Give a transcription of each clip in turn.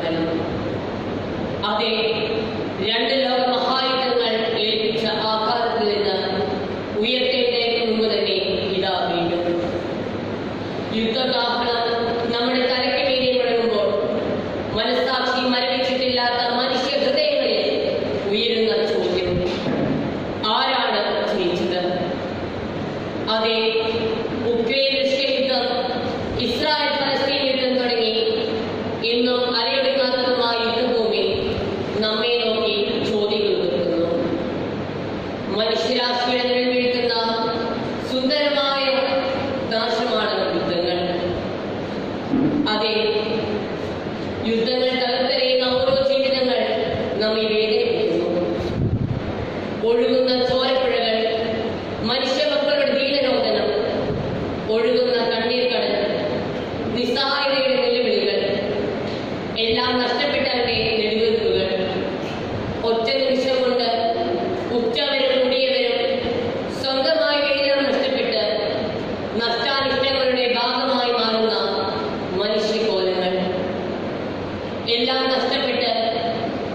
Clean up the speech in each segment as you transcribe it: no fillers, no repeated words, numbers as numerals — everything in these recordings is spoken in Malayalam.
പഠനം. അതെ, 2 ലോക മഹായുദ്ധങ്ങൾ ഏൽപ്പിച്ച ആഘാതത്തിൽ നിന്ന് ഉയർത്തെഴുന്നേൽക്കും മുമ്പ് തന്നെ ഇതാ വീണ്ടും യുദ്ധകാഹളം നമ്മുടെ തലയ്ക്ക് മീതെ മുഴങ്ങുമ്പോൾ മനസ്സാക്ഷി മരവിച്ചിട്ടില്ലാത്ത മനുഷ്യ ഹൃദയങ്ങളിൽ ഉയരുന്ന ചോദ്യം: ആരാണ് ജയിച്ചത്? അതെ, ഉക്രൈൻ റഷ്യ യുദ്ധം, ഇസ്രായേൽ ഫലസ്തീൻ യുദ്ധം തുടങ്ങി ഇന്നും അലയൊടുങ്ങാത്തതുമായ യുദ്ധഭൂമി നമ്മെ നോക്കി ചോദ്യങ്ങൾ ഉയർത്തുന്നു. മനുഷ്യരാശിയുടെ നിഴൽ വീഴ്ത്തുന്ന സുന്ദരമായ നാശമാണ് യുദ്ധങ്ങൾ. അതെ, യുദ്ധങ്ങൾ തകർത്തെറിയുന്ന ഓരോ ജീവിതങ്ങൾ നമ്മെ വേദനിപ്പിക്കുന്നു. ഒഴുകുന്ന ചോരപ്പുഴകൾ, മനുഷ്യ മക്കളുടെ ദീനരോധനം, ഒഴുകുന്ന കണ്ണീർ കടൽ, നിസ്സഹായതയുടെ നിലവിളികൾ, എല്ലാം നഷ്ടപ്പെട്ടവരുടെ നെടുവീർപ്പുകൾ. ഒറ്റ നിമിഷം കൊണ്ട് ഉച്ചവരും മുടിയവരും സ്വന്തമായവയെല്ലാം നഷ്ടപ്പെട്ട് നഷ്ടാനിഷ്ടങ്ങളുടെ ഭാഗമായി മാറുന്ന മനുഷ്യകോലങ്ങൾ. എല്ലാം നഷ്ടപ്പെട്ട്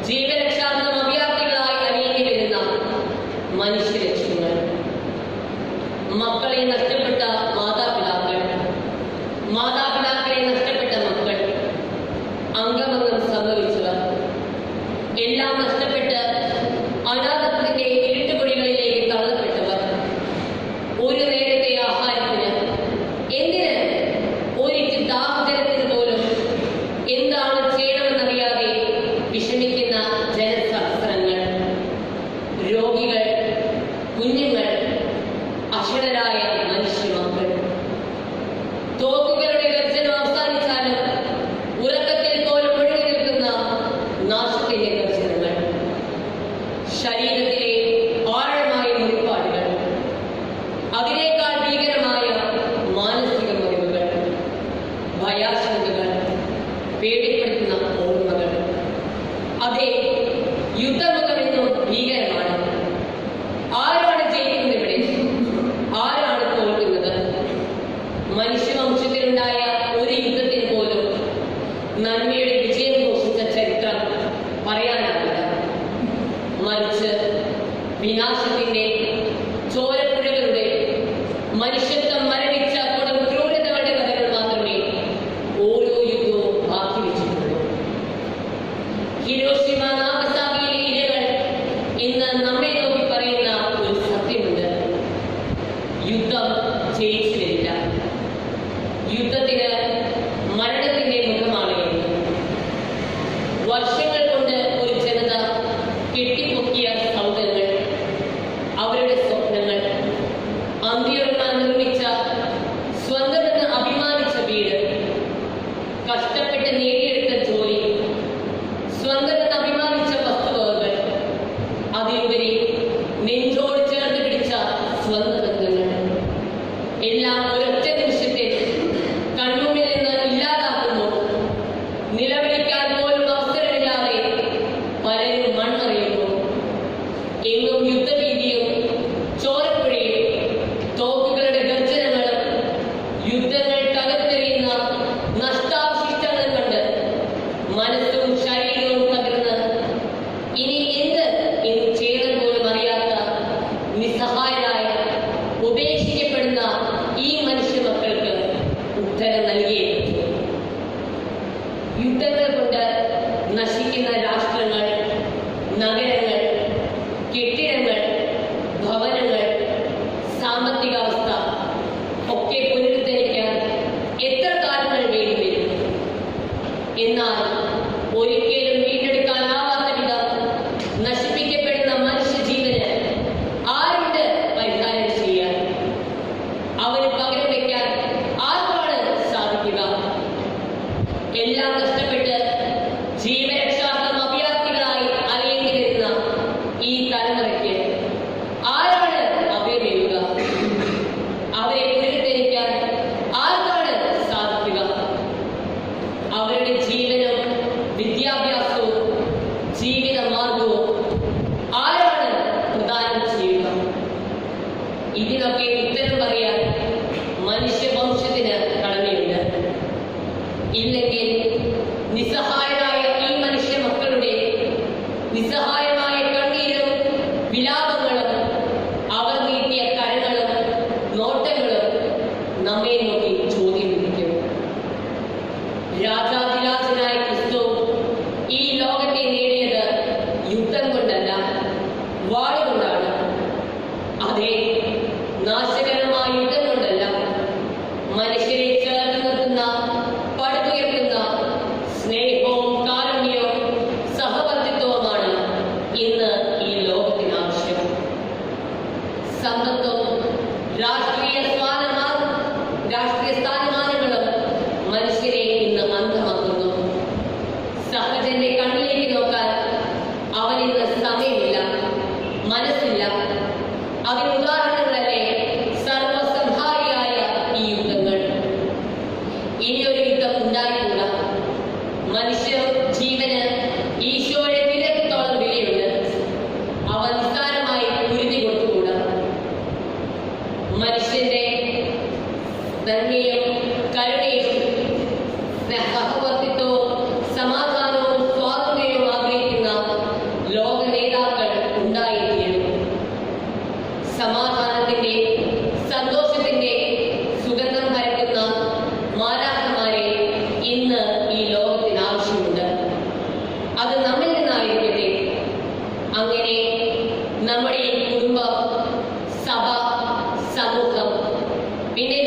ജീവരക്ഷാർത്ഥം അഭയാർത്ഥികളായി അണിയേണ്ടി വരുന്ന മനുഷ്യരക്ഷങ്ങൾ. മക്കളെ നഷ്ടപ്പെട്ട മാതാപിതാക്കൾ, മാതാപിതാക്കളെ നഷ്ടപ്പെട്ട മക്കൾ, അംഗഭംഗം സംഭവിച്ചവർ, എല്ലാം നഷ്ടപ്പെട്ട് അനാഥത്വത്തിന്റെ ഇരുട്ടുപൊടികളിലേക്ക് തള്ളപ്പെട്ടവർ, ഒരു നേരത്തെ ആഹാരത്തിന്, എന്തിന് ഒരിറ്റ് ദാഹജലത്തിന് പോലും എന്താണ് ചെയ്യണമെന്നറിയാതെ വിഷമിക്കുന്ന ജനസഹസ്രങ്ങൾ, രോഗികൾ, കുഞ്ഞുങ്ങൾ, അക്ഷരരായ മനുഷ്യമക്കൾ. തോക്കുകളുടെ ഗർജനം അവസാനിച്ചാലും ഉറക്കത്തിൽ പോലും ഒഴുകി നിൽക്കുന്ന നാശത്തിന്റെ ഗർജനങ്ങൾ. ശരീരത്തിലെ ആഴമായ മുറിപ്പാടുകൾ, അതിനേക്കാൾ ഭീകരമായ മാനസിക മുറിവുകൾ, ഭയാശങ്കകൾ, പേടിപ്പെടുത്തുന്ന ഓർമ്മകൾ. അതെ, യുദ്ധമുഖമെന്നും ഭീകരമാണ്. ആരാണ് ജയിക്കുന്നത് ഇവിടെ? ആരാണ് തോൽക്കുന്നത്? മനുഷ്യവംശത്തിലുണ്ടായ ഒരു യുദ്ധത്തിന് പോലും നന്മയുടെ വിജയം ഘോഷിച്ച ചരിത്രം പറയാനാവില്ല. മറിച്ച് വിനാശത്തിന്റെ, ചോരപ്പുഴകളുടെ, മനുഷ്യത്വം മരവിച്ച കൊടും ക്രൂരതകളുടെ കഥകൾ മാത്രമേ ഓരോ യുദ്ധവും ബാക്കി വെച്ചിട്ടുള്ളൂ. ഹിരോഷിമ, നാഗസാക്കിയിലെ ഇരകൾ ഇന്ന് നമ്മെ നോക്കി പറയുന്ന ഒരു സത്യമുണ്ട്: യുദ്ധം ജയിച്ചു വരില്ല. യുദ്ധത്തിന് മരണത്തിന്റെ മുഖമാണ് എന്ന്. വർഷങ്ങൾ കൊണ്ട് ഒരു ജനത കെട്ടിപ്പൊക്കിയ സൗധങ്ങൾ, അവരുടെ സ്വപ്നങ്ങൾ, അന്തിയുറങ്ങാൻ നിർമ്മിച്ച, സ്വന്തമെന്ന് അഭിമാനിച്ച വീട്, കഷ്ടപ്പെട്ട് നേടിയെടുത്ത ജോലി, സ്വന്തമെന്ന് അഭിമാനിച്ച വസ്തുവകകൾ, അതിലുപരി നെഞ്ചോട് ചേർത്ത് പിടിച്ച സ്വന്തം ബന്ധങ്ങൾ, എല്ലാം ഒരൊറ്റ നിമിഷത്തിൽ കൺമുമ്പിൽ നിന്ന് ഇല്ലാതാക്കുന്നു. നിലവിളിക്കാൻ പോലും അവസരമില്ലാതെ പലരും മൺമറിയുന്നു. എങ്ങും യുദ്ധഭീതിയും ചോരപ്പുഴയും തോക്കുകളുടെ ഗർജനങ്ങളും യുദ്ധങ്ങൾ തകർത്തെറിയുന്ന നഷ്ടാവശിഷ്ടങ്ങളും കണ്ട് മനസ്സും ശരീരവും തകർന്ന് ഇനി എന്ത് എന്ന് ചെയ്യാൻ പോലും അറിയാത്ത നിസ്സഹായരായ, ഉപേക്ഷിക്കപ്പെടുന്ന ഈ മനുഷ്യ മക്കൾക്ക് ഉത്തരം നൽകിയേ പറ്റൂ. യുദ്ധങ്ങൾ കൊണ്ട് നശിക്കുന്ന രാഷ്ട്രങ്ങൾ, നഗരങ്ങൾ, കെട്ടിടങ്ങൾ, ഭവനങ്ങൾ, സാമ്പത്തികാവസ്ഥ ഒക്കെ പുനരുദ്ധരിക്കാൻ എത്ര കാലങ്ങൾ വേണ്ടിവരും? എന്നാൽ ഒരിക്കലും വീണ്ടെടുക്കാനാവാത്ത വിധം നശിപ്പിക്കപ്പെടുന്ന മനുഷ്യജീവന് ആരുണ്ട് പരിഹാരം ചെയ്യാൻ? അവന് പകരം വയ്ക്കാൻ ആർക്കാണ് സാധിക്കുക? എല്ലാം നഷ്ടപ്പെട്ട് ജീവരക്ഷാർത്ഥം അഭയാർത്ഥികളായി അലയേണ്ടി വരുന്ന ഈ തലമുറയ്ക്ക് ആരാണ് അഭയമേകുക? അവരെ പുനരുദ്ധരിക്കാൻ ആർക്കാണ് സാധിക്കുക? അവരുടെ ജീവനും വിദ്യാഭ്യാസവും ജീവിത മാർഗവും ആരാണ് പ്രദാനം ചെയ്യുക? ഇതിനൊക്കെ ഉത്തരം പറയാൻ മനുഷ്യവംശത്തിന് കടമയുണ്ട്. ഇല്ലെങ്കിൽ നിസ്സഹായരായ മനുഷ്യ ജീവന് ഈശോയുടെ വിലക്കത്തോളം വിലയുണ്ട്. അവ നിസ്സാരമായി ഉരുതി കൊടുത്തുകൂടാ. മനുഷ്യന്റെ നന്മയും കരുണയും സഹവർത്തിത്വവും സമാധാനവും സ്വാതന്ത്ര്യവും ആഗ്രഹിക്കുന്ന ലോക നേതാക്കൾ ഉണ്ടായിരിക്കണം. സമാധാനത്തിന്റെ സന്തോഷത്തിന്റെ സുഗന്ധം പരത്തുന്ന മാലാഖമാരെ ഇന്ന് ഈ ലോകത്തിന് ആവശ്യമുണ്ട്. അത് നമ്മിൽ നിന്നായിരിക്കട്ടെ. അങ്ങനെ നമ്മുടെ കുടുംബം, സഭ, സമൂഹം, പിന്നെ